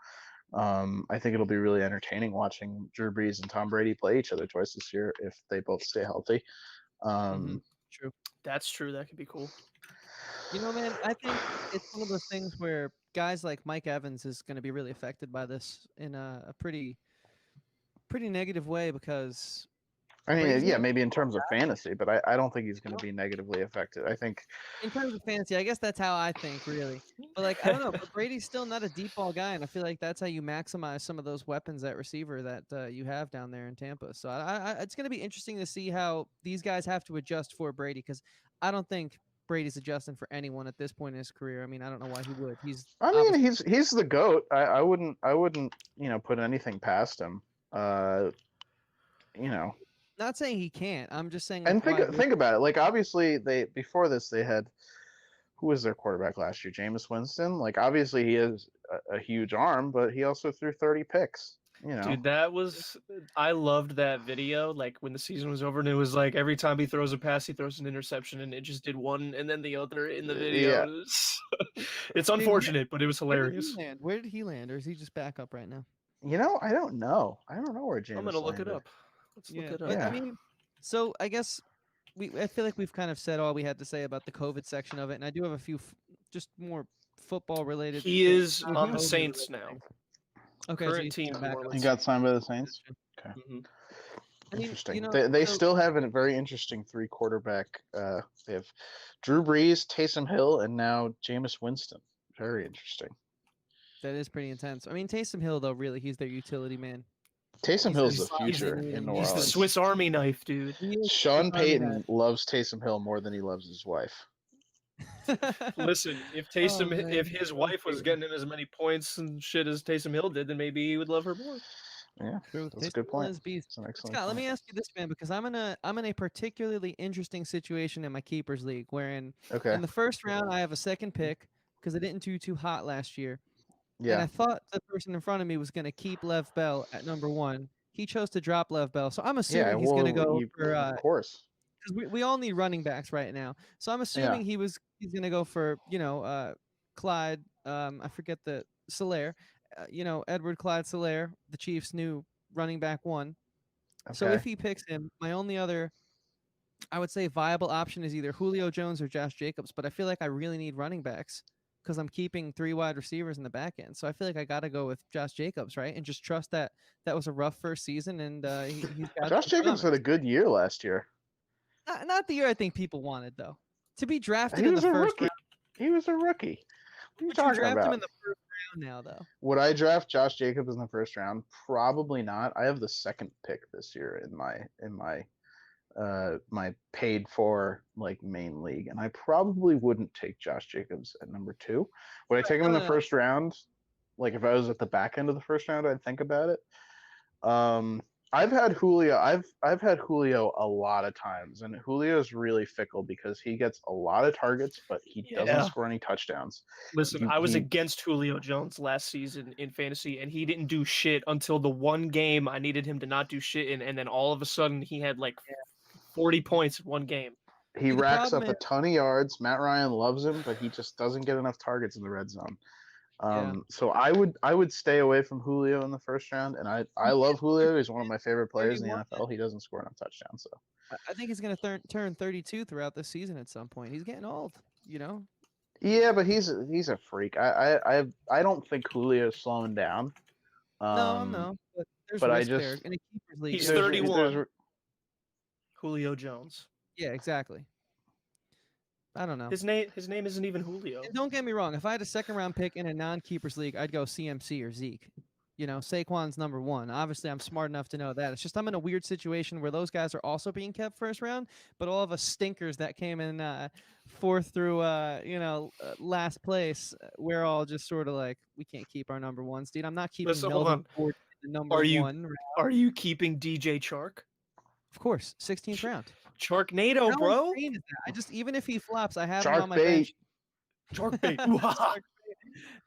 I think it'll be really entertaining watching Drew Brees and Tom Brady play each other twice this year if they both stay healthy. True. That's true. That could be cool. Man, I think it's one of those things where guys like Mike Evans is going to be really affected by this in a pretty negative way because I mean, Brady's yeah, not maybe in terms of fantasy, but I don't think he's going to be negatively affected. I think in terms of fantasy, I guess that's how I think, really. But like, I don't know. But Brady's still not a deep ball guy, and I feel like that's how you maximize some of those weapons at receiver that you have down there in Tampa. So it's going to be interesting to see how these guys have to adjust for Brady because I don't think Brady's adjusting for anyone at this point in his career. I mean, I don't know why he would. I mean, he's the GOAT. I wouldn't put anything past him. Not saying he can't. I'm just saying. And like, think about it. Like, obviously, before this they had, who was their quarterback last year? Jameis Winston. Like, obviously he has a huge arm, but he also threw 30 picks. Dude, I loved that video. Like when the season was over, and it was like every time he throws a pass, he throws an interception, and it just did one and then the other in the video. Yeah. It's unfortunate, but it was hilarious. Where did he land, or is he just back up right now? I don't know. I don't know where Jameis. I'm gonna look landed. it up. Let's look it up. But, I mean, so I guess I feel like we've kind of said all we had to say about the COVID section of it, and I do have a few just more football related. He is on the Saints now. Okay, Current so team. He got signed by the Saints. Okay. Interesting. They still have a very interesting three quarterback. They have Drew Brees, Taysom Hill, and now Jameis Winston. Very interesting. That is pretty intense. I mean, Taysom Hill, though, really, he's their utility man. Taysom Hill's the future in New Orleans. He's the Swiss Army knife, dude. Sean Payton loves Taysom Hill more than he loves his wife. Listen, if if his wife was getting him as many points and shit as Taysom Hill did, then maybe he would love her more. Yeah, True. that's a good point. Beast. It's an excellent Scott, let point. me ask you this, man, because I'm in a particularly interesting situation in my keepers league, wherein Okay. in the first round I have a second pick because I didn't do too hot last year, and Yeah. I thought the person in front of me was going to keep Lev Bell at number 1. He chose to drop Lev Bell, so I'm Yeah. assuming he's going to Well, go you for of course. because we all need running backs right now. So I'm Yeah. assuming he's going to go for Clyde. I forget the Solaire. Edward Clyde Solaire, the Chiefs' new running back 1. So if Okay. he picks him, my only other, I would say, viable option is either Julio Jones or Josh Jacobs. But I feel like I really need running backs because I'm keeping 3 wide receivers in the back end. So I feel like I got to go with Josh Jacobs, right? And just trust that that was a rough first season and he's got Josh some Jacobs promise. had a good year last year. Not the year I think people wanted, though. To be drafted He in was the a first rookie. round. He was a rookie. What are you Would you talking draft him about? in the first round now, though? Would I draft Josh Jacobs in the first round? Probably not. I have the second pick this year in my paid for like main league, and I probably wouldn't take Josh Jacobs at number 2. Would I take him in the No. first round? Like if I was at the back end of the first round, I'd think about it. I've had Julio. I've had Julio a lot of times, and Julio's really fickle because he gets a lot of targets, but he doesn't Yeah. score any touchdowns. Listen, I was against Julio Jones last season in fantasy, and he didn't do shit until the one game I needed him to not do shit in, and then all of a sudden he had like 40 points in one game. He See, the racks problem up a ton of yards. Matt Ryan loves him, but he just doesn't get enough targets in the red zone. Yeah. So I would stay away from Julio in the first round, and I love Julio. He's one of my favorite players in the 31. NFL. He doesn't score enough touchdowns, so I think he's going to turn 32 throughout the season at some point. He's getting old, you know? yeah, but he's a freak. I don't think Julio's slowing down. No, but there's But I risk there. just In a keeper's league, He's there's 31. risk. Julio Jones. Yeah, exactly. I don't know. His name isn't even Julio. And don't get me wrong. If I had a second round pick in a non-keepers league, I'd go CMC or Zeke. Saquon's number 1. Obviously, I'm smart enough to know that. It's just I'm in a weird situation where those guys are also being kept first round, but all of us stinkers that came in 4th through last place, we're all just sort of like, we can't keep our number 1s, dude. I'm not keeping Listen, hold Melvin on. Ford in the number Are you 1. are you keeping DJ Chark? Of course, 16th round. Charknado, How bro. insane is that? Even if he flops, I have him Shark on my bait. bench. Chark bait.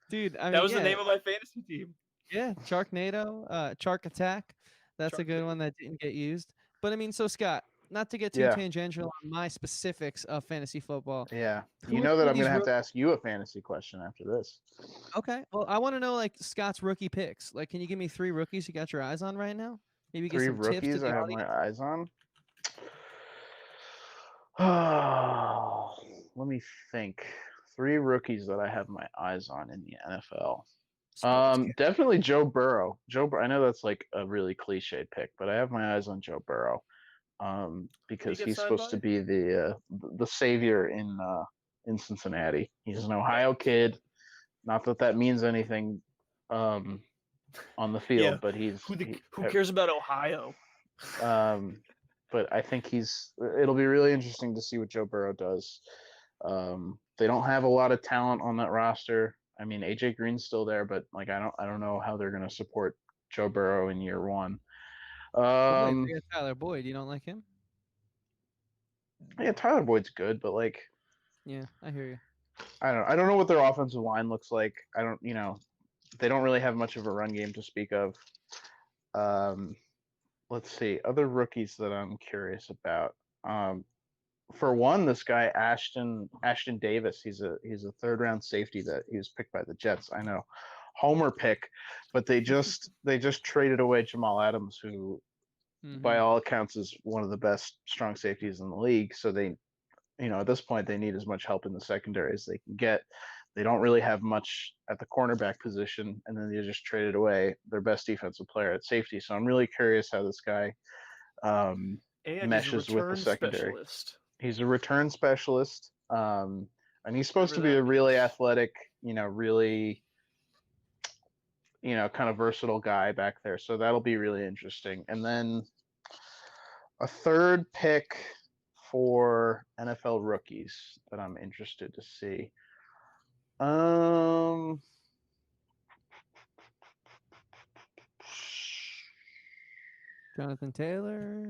Dude, I mean, That was the name of my fantasy team. Yeah, Charknado, Chark Attack. That's a Chark good Bait. one that didn't get used. But I mean, so Scott, not to get too Yeah. tangential on my specifics of fantasy football. Yeah, Who you are know some that of I'm these gonna have to ask you a fantasy question after this. Okay, well, I want to know like Scott's rookie picks. Like, can you give me 3 rookies you got your eyes on right now? Maybe get 3 some tips to rookies the I have audience. my eyes on. Oh, let me think. 3 rookies that I have my eyes on in the NFL. Definitely Joe Burrow. I know that's like a really cliched pick, but I have my eyes on Joe Burrow. Because get he's signed supposed by? to be the savior in Cincinnati. He's an Ohio kid. Not that that means anything on the field, Yeah, but who cares about Ohio? But I think it'll be really interesting to see what Joe Burrow does. They don't have a lot of talent on that roster. I mean, AJ Green's still there, but like I don't know how they're going to support Joe Burrow in year 1. They got Tyler Boyd. You don't like him? Yeah, Tyler Boyd's good, but like, Yeah, I hear you. I don't know what their offensive line looks like. They don't really have much of a run game to speak of. Let's see, other rookies that I'm curious about. For one, this guy Ashton Davis. He's a 3rd round safety that he was picked by the Jets. I know, homer pick, but they just traded away Jamal Adams, who by all accounts is one of the best strong safeties in the league. So they, at this point they need as much help in the secondary as they can get. They don't really have much at the cornerback position, and then they just traded away their best defensive player at safety. So I'm really curious how this guy meshes with the secondary. Specialist. He's a return specialist, and he's supposed to be a Whatever that really means. athletic, really, kind of versatile guy back there. So that'll be really interesting. And then a 3rd pick for NFL rookies that I'm interested to see. Jonathan Taylor.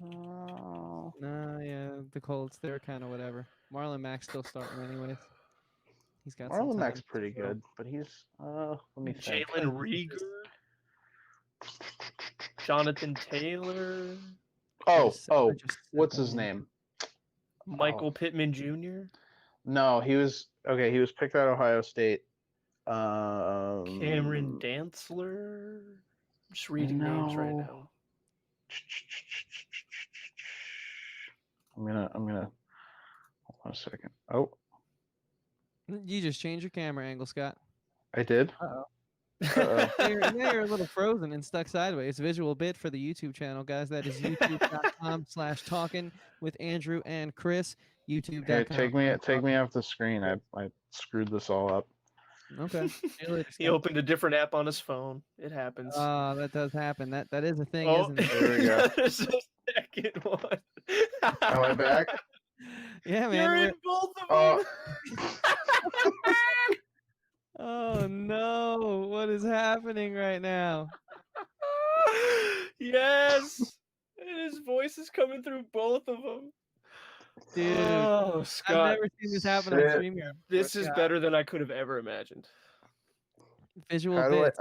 No. No, yeah, the Colts, they're kind of whatever. Marlon Mack's still starting anyways. He's got some Marlon time. Mack's pretty good, but he's let me think. Jalen Rieger, Jonathan Taylor, What's his name? Michael Pittman Jr., No, he was He was picked at Ohio State. Cameron Dantzler. I'm just reading names right now. I'm gonna hold on a second. Oh, You just changed your camera angle, Scott. I did. Uh-oh. Uh-oh. Now you're a little frozen and stuck sideways. Visual bit for the YouTube channel, guys. That is youtube.com/talkin with Andrew and Chris. YouTube.com. Here, take me off the screen. I screwed this all up. Okay. He opened a different app on his phone. It happens. That does happen. That is a thing, Oh, isn't it? There we go. there's a second one. Am I back? Yeah, man. You're in both of them. Oh no! What is happening right now? Yes, and his voice is coming through both of them. Dude, Oh, I've Scott, never seen this happen on Shit. StreamYard. this is better than I could have ever imagined. Visual How do bits.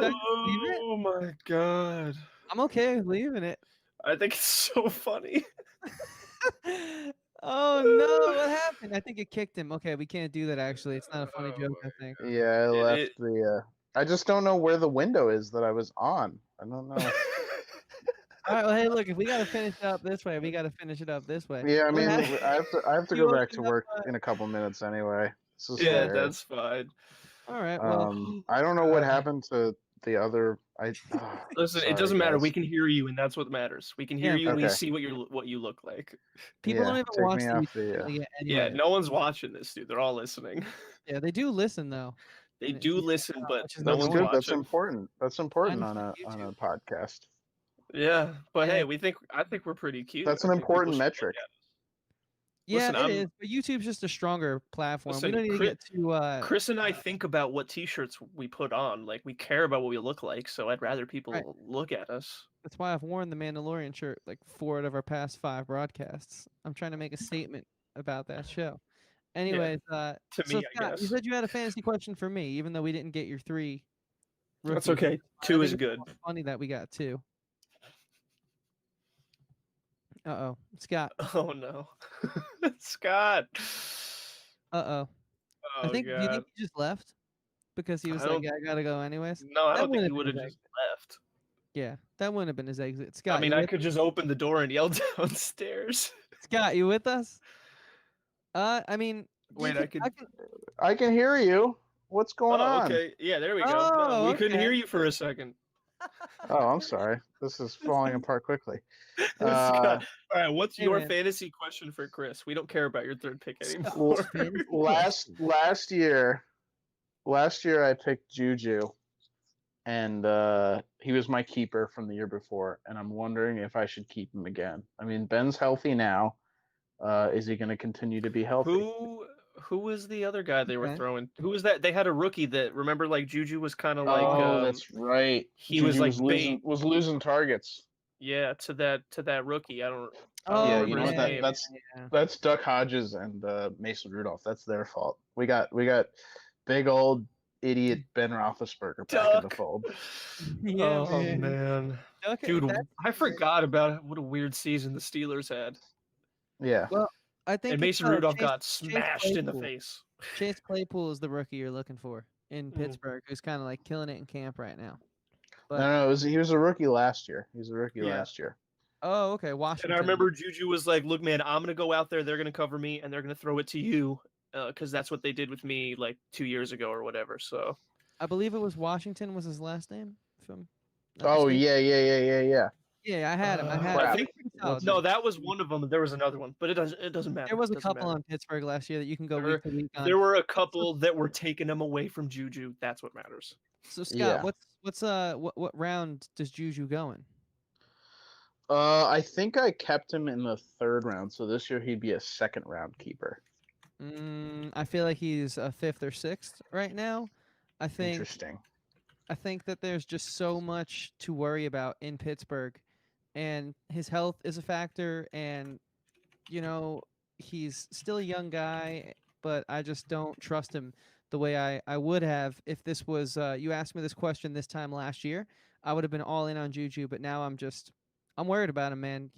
Oh my god! I'm okay with leaving it. I think it's so funny. Oh no! What happened? I think it kicked him. Okay, we can't do that. Actually, it's not a funny joke. I think. Yeah, I left the. I just don't know where the window is that I was on. I don't know. All right. Well, hey, look. If we gotta finish it up this way, we gotta finish it up this way. Yeah, I What mean, happened? I have to You go back to opened up, work in a couple minutes anyway. This is Yeah, hilarious. that's fine. All right. Well, I don't know what happened to the other. Listen, sorry, it doesn't matter. guys. We can hear you, and that's what matters. We can hear you, and we Okay. see what you look like. people don't Yeah, even take watch me the off YouTube the, channel yet Yeah, anyway. no one's watching this, dude. They're all listening. Yeah, they do listen though. They And do yeah, listen, but which is no That's one's good. watching. That's important. That's important Mine on is a YouTube. podcast. Yeah, but Yeah. hey, I think we're pretty cute. That's I an think people important should look metric. at us. Yeah, Listen, it is. But YouTube's just a stronger platform. Listen, we don't need to get too. Chris and I think about what T-shirts we put on. Like we care about what we look like, so I'd rather people Right. look at us. That's why I've worn the Mandalorian shirt like 4 out of our past 5 broadcasts. I'm trying to make a statement about that show. Anyways, To so me, I Scott, you guess. said you had a fantasy question for me, even though we didn't get your 3. That's rookies. okay. I 2 think is it's good. funny that we got 2. Uh-oh. Scott. Oh no, Scott. Uh-oh. Oh Do you god. think he just left? Because he was I like, don't- yeah, I gotta go anyways? No, I That don't think he wouldn't would have have been just his left. Yeah, that wouldn't have been his exit. Scott, I mean, you I with could just open the door and yell downstairs. Scott, you with us? I mean, Wait, I could. I can hear you. What's going on? Okay. Yeah, there we go. No, Oh, we couldn't okay. hear you for a second. Oh, I'm sorry. This is falling apart quickly. Scott, all right, what's Hey, your man. fantasy question for Chris? We don't care about your third pick Scott, anymore. fantasy last year I picked Juju, and he was my keeper from the year before, and I'm wondering if I should keep him again. I mean, Ben's healthy now. Is he going to continue to be healthy? Who was the other guy they were Okay. throwing? Who was that? They had a rookie that, remember, like Juju was kind of like. That's right. He was Juju like bait. was losing targets. Yeah, to that rookie. I don't Oh, Yeah, remember you know his what? name. That's Duck Hodges and Mason Rudolph. That's their fault. We got big old idiot Ben Roethlisberger back in the Duck. fold. Yeah, Oh man, Okay, dude, that's- I forgot about what a weird season the Steelers had. Yeah. Well, I think And it's, Mason Rudolph Chase- got Chase smashed in the Claypool. face. Chase Claypool is the rookie you're looking for in Mhm. Pittsburgh, who's kind of like killing it in camp right now. But No, he was a rookie last year. He was a rookie Yeah. last year. oh, okay, Washington. And I remember Juju was like, "Look, man, I'm gonna go out there. They're gonna cover me, and they're gonna throw it to you, because that's what they did with me like 2 years ago or whatever." So I believe it was Washington was his last name. If I'm not Oh mistaken. yeah. Yeah, I had him. I had crap. him. Pretty solid, no, man. that was one of them. There was another one, but it doesn't matter. There was a Doesn't couple matter. on Pittsburgh last year that you can go There week to week on. There were a couple that were taking him away from Juju. That's what matters. So Scott, Yeah. what round does Juju go in? I think I kept him in the 3rd round, so this year he'd be a 2nd round keeper. I feel like he's a fifth or sixth right now. I think Interesting. I think that there's just so much to worry about in Pittsburgh, and his health is a factor. And you know, he's still a young guy, but I just don't trust him the way I would have if this was you asked me this question this time last year. I would have been all in on Juju, but now I'm worried about him, man.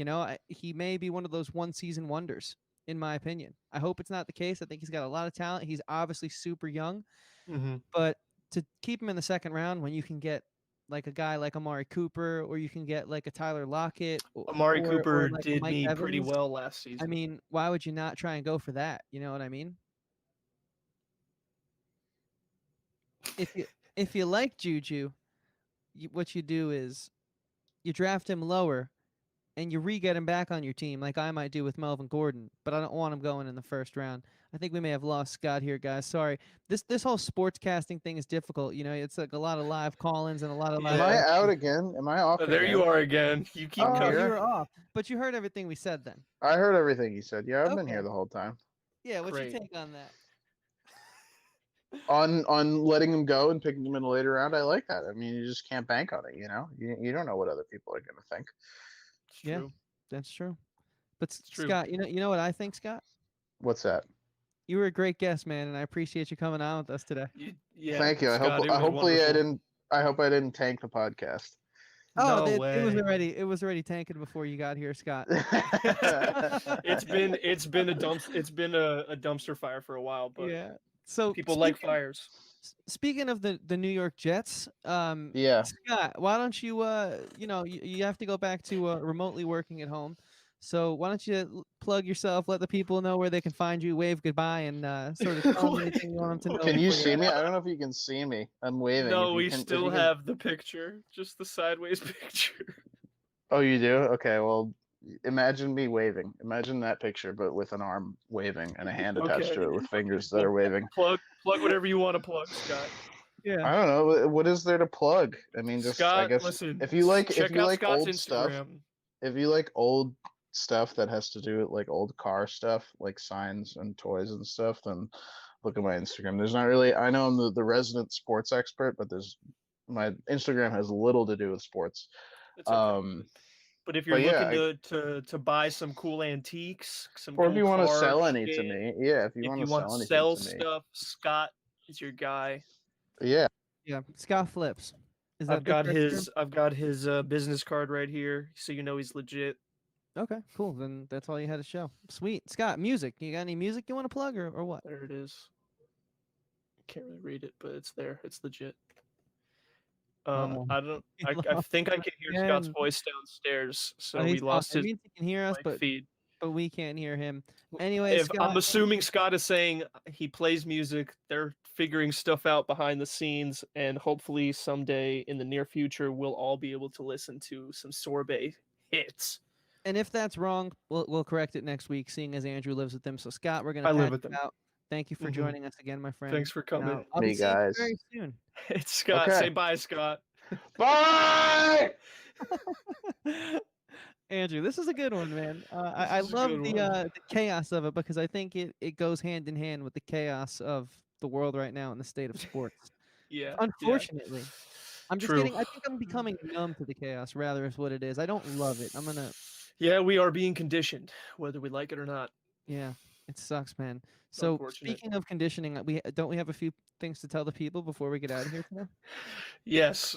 He may be one of those one season wonders, in my opinion. I hope it's not the case. I think he's got a lot of talent. He's obviously super young, Mm-hmm. but to keep him in the second round when you can get like a guy like Amari Cooper, or you can get like a Tyler Lockett, Amari or Cooper like a did Mike me pretty Evans. well last I season. mean, why would you not try and go for that? You know what I mean? If you like Juju, what you do is you draft him lower and you re-get him back on your team, like I might do with Melvin Gordon. But I don't want him going in the first round. I think we may have lost Scott here, guys. Sorry. This whole sportscasting thing is difficult. It's like a lot of live call-ins and a lot of live Am I Yeah. out questions. again? Am I off Oh, there again? you are again. You keep I'm Oh, coming. you here. were off, but you heard everything we said then. I heard everything you said. Yeah, I've been Okay. here the whole time. Yeah. What's your Great. take on that? On letting him go and picking him in the later round, I like that. I mean, you just can't bank on it. You don't know what other people are gonna think. It's Yeah, true. that's true. But It's true. Scott, you know what I think, Scott? What's that? You were a great guest, man, and I appreciate you coming on with us today. Yeah, Thank you. Scott, it I was hopefully I wonderful. didn't. I hope I didn't tank the podcast. Oh, No way. it was already tanking before you got here, Scott. It's been a dumpster fire for a while, but Yeah. So people like fires. speaking of the New York Jets, Yeah. Scott, why don't you you have to go back to remotely working at home. So why don't you plug yourself, let the people know where they can find you, wave goodbye, and sort of tell them anything you want them to know Can you before see you're me? out. I don't know if you can see me. I'm waving. No, If you we can, if still you can. have the picture, just the sideways picture. Oh, you do? Okay. Well, imagine me waving. Imagine that picture, but with an arm waving and a hand attached Okay. to it with fingers that Well, are waving. plug whatever you want to plug, Scott. Yeah. I don't know. What is there to plug? I mean, just I Scott, guess listen. if you like check out Scott's old stuff, Instagram. if you like old stuff that has to do with like old car stuff, like signs and toys and stuff, then look at my Instagram. There's not really. I know I'm the resident sports expert, but there's my Instagram has little to do with sports. It's okay. Um, But if you're but yeah, looking to buy some cool antiques, some or if cool you want to car sell any to shit, me, yeah, if you if want you to want to sell anything sell to me, stuff, Scott is your guy. yeah. Yeah. Scott Flips. Is that I've the got correct term? his business card right here, so you know he's legit. Okay, cool. Then that's all you had to show. Sweet. Scott, music. You got any music you want to plug or what? There it is. Can't really read it, but it's there. It's legit. Oh, I don't. he I lost think I us can hear Scott's again. voice downstairs, so Oh, we he's lost talking. It his means he can hear us, mic feed. but we can't hear him. Anyway, If I'm Scott. assuming Scott is saying he plays music, they're figuring stuff out behind the scenes, and hopefully someday in the near future we'll all be able to listen to some sorbet hits. And if that's wrong, we'll correct it next week, seeing as Andrew lives with them. So Scott, we're gonna I live patch with you them. out. Thank you for Mhm. joining us again, my friend. Thanks for And coming. I'll be Me, seeing you guys. very soon. It's Scott. Okay. Say bye, Scott. Bye. Andrew, this is a good one, man. I This is a love good the one. the chaos of it because I think it goes hand in hand with the chaos of the world right now in the state of sports. Yeah. Unfortunately. I'm just True. getting. I think I'm becoming numb to the chaos. Rather, is what it is. I don't love it. Yeah, we are being conditioned, whether we like it or not. Yeah, it sucks, man. So Unfortunate. speaking of conditioning, we have a few things to tell the people before we get out of here today. Yes.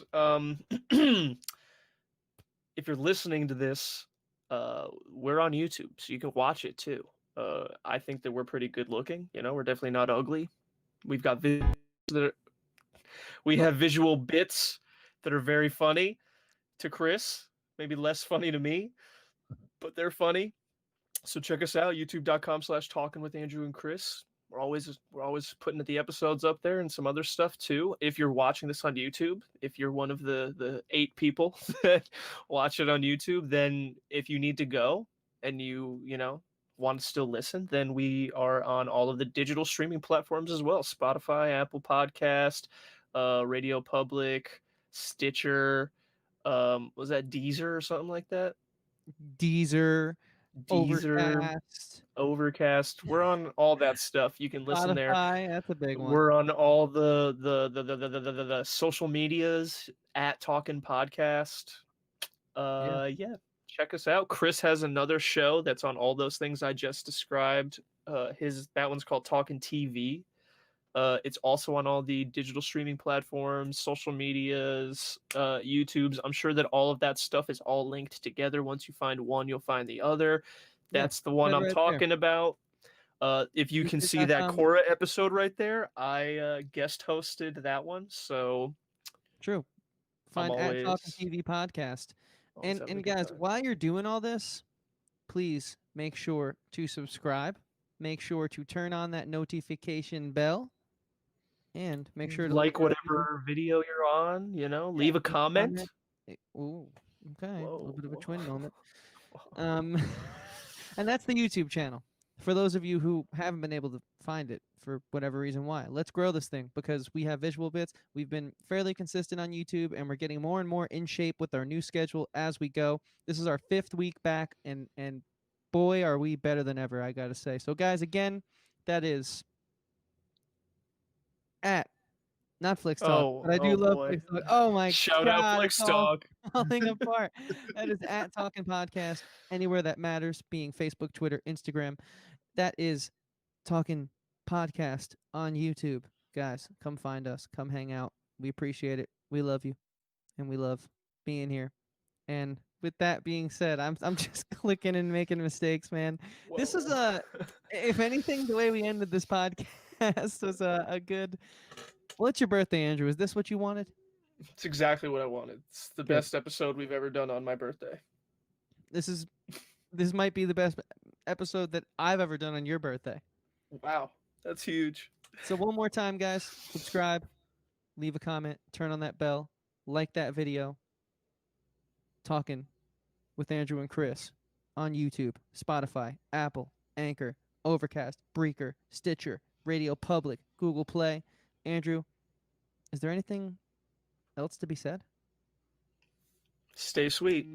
If you're listening to this, we're on YouTube, so you can watch it too. I think that we're pretty good looking. We're definitely not ugly. We've got we have visual bits that are very funny to Chris, maybe less funny to me, but they're funny. So check us out, youtube.com/talking with Andrew and Chris. We're always putting the episodes up there and some other stuff too. If you're watching this on YouTube, if you're one of the 8 people that watch it on YouTube, then if you need to go and you want to still listen, then we are on all of the digital streaming platforms as well: Spotify, Apple Podcast, Radio Public, Stitcher. Was that Deezer or something like that? Deezer, Deezer, Overcast, Overcast. We're on all that stuff. You can listen there. Spotify. That's a big one. We're on all the social medias at Talkin Podcast. Yeah, check us out. Chris has another show that's on all those things I just described. That one's called Talkin TV. It's also on all the digital streaming platforms, social medias, YouTube's. I'm sure that all of that stuff is all linked together. Once you find one, you'll find the other. That's the one said I'm right there. talking about. If you can see that YouTube.com. Cora episode right there, I guest hosted that one. So True. Find at Talkin always- TV podcast. always having a And good guys, time. while you're doing all this, please make sure to subscribe. Make sure to turn on that notification bell. And make sure to like leave a review. whatever video you're on, leave a comment. Ooh, okay. A little bit of a twin Whoa. moment. And that's the YouTube channel. For those of you who haven't been able to find it for whatever reason why, let's grow this thing because we have visual bits. We've been fairly consistent on YouTube, and we're getting more and more in shape with our new schedule as we go. This is our 5th week back, and boy, are we better than ever, I got to say. So, guys, again, that is at not Flixtalk, but I do love boy. Flixtalk. Oh my Shout God, out it's all Flixtalk. falling apart. That is at Talkin Podcast, anywhere that matters, being Facebook, Twitter, Instagram. That is Talkin Podcast on YouTube. Guys, come find us. Come hang out. We appreciate it. We love you, and we love being here. And with that being said, I'm just clicking and making mistakes, man. This is if anything, the way we ended this podcast was a good. Well, it's your birthday, Andrew. Is this what you wanted? It's exactly what I wanted. It's the Good. best episode we've ever done on my birthday. This might be the best episode that I've ever done on your birthday. Wow, that's huge. So one more time, guys, subscribe, leave a comment, turn on that bell, like that video. Talking with Andrew and Chris on YouTube, Spotify, Apple, Anchor, Overcast, Breaker, Stitcher, Radio Public, Google Play. Andrew, is there anything else to be said? Stay sweet.